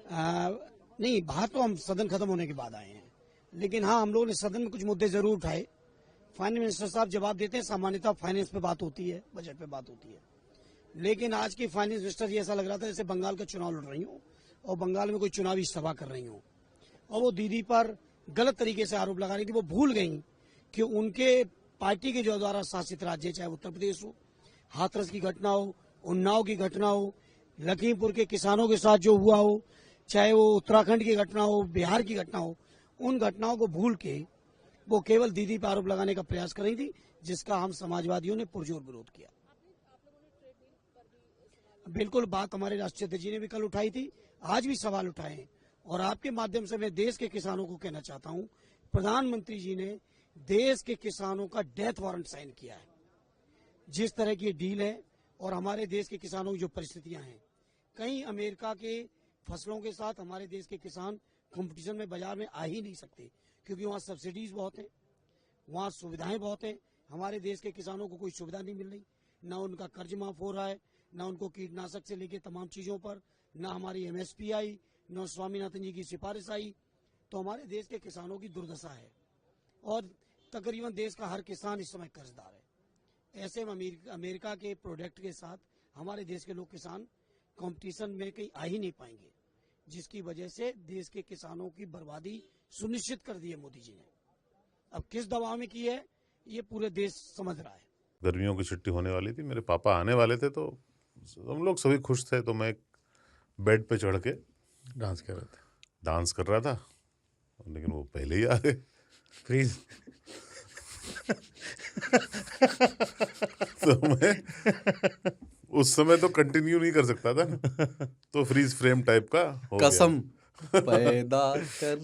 नहीं, बाहर तो हम सदन खत्म होने के बाद आए हैं, लेकिन हाँ, हम लोगों ने सदन में कुछ मुद्दे जरूर उठाए। फाइनेंस मिनिस्टर साहब जवाब देते हैं, सामान्यतः फाइनेंस पे बात होती है, बजट पे बात होती है, लेकिन आज की फाइनेंस मिनिस्टर ये ऐसा लग रहा था जैसे बंगाल का चुनाव लड़ रही हो और बंगाल में कोई चुनावी सभा कर रही हो, और वो दीदी पर गलत तरीके से आरोप लगा रही थी। वो भूल गई कि उनके पार्टी के जो द्वारा शासित राज्य, चाहे उत्तर प्रदेश हो, हाथरस की घटना हो, उन्नाव की घटना हो, लखीमपुर के किसानों के साथ जो हुआ हो, चाहे वो उत्तराखंड की घटना हो, बिहार की घटना हो, उन घटनाओं को भूल के वो केवल दीदी पर आरोप लगाने का प्रयास कर रही थी, जिसका हम समाजवादियों ने पुरजोर विरोध किया। बिल्कुल, बात हमारे राष्ट्रीय अध्यक्ष जी ने भी कल उठाई थी, आज भी सवाल उठाए हैं, और आपके माध्यम से मैं देश के किसानों को कहना चाहता हूं, प्रधानमंत्री जी ने देश के किसानों का डेथ वारंट साइन किया है। जिस तरह की डील है और हमारे देश के किसानों की जो परिस्थितियां हैं, कहीं अमेरिका के फसलों के साथ हमारे देश के किसान कंपटीशन में बाजार में आ ही नहीं सकते, क्योंकि वहाँ सब्सिडीज बहुत हैं, वहाँ सुविधाएं बहुत हैं। हमारे देश के किसानों को कोई सुविधा नहीं मिल रही, ना उनका कर्ज माफ हो रहा है, ना उनको कीटनाशक से लेकर तमाम चीजों पर, ना हमारी MSP आई, न स्वामीनाथन जी की सिफारिश आई। तो हमारे देश के किसानों की दुर्दशा है, और तकरीबन देश का हर किसान इस समय कर्जदार है। ऐसे में अमेरिका के प्रोडक्ट के साथ हमारे देश के लोग किसान कंपटीशन में कहीं आ ही नहीं पाएंगे, जिसकी वजह से देश के किसानों की बर्बादी सुनिश्चित कर दी है मोदी जी ने। अब किस दबाव में की है, ये पूरे देश समझ रहा है। गर्मियों की छुट्टी होने वाली थी, मेरे पापा आने वाले थे, तो हम लोग सभी खुश थे। तो मैं बेड पे चढ़ के डांस कर रहा था, लेकिन वो पहले ही आ गए। फ्रीज। तो मैं उस समय तो कंटिन्यू नहीं कर सकता था ना, तो फ्रीज फ्रेम टाइप का हो गया। कसम पैदा कर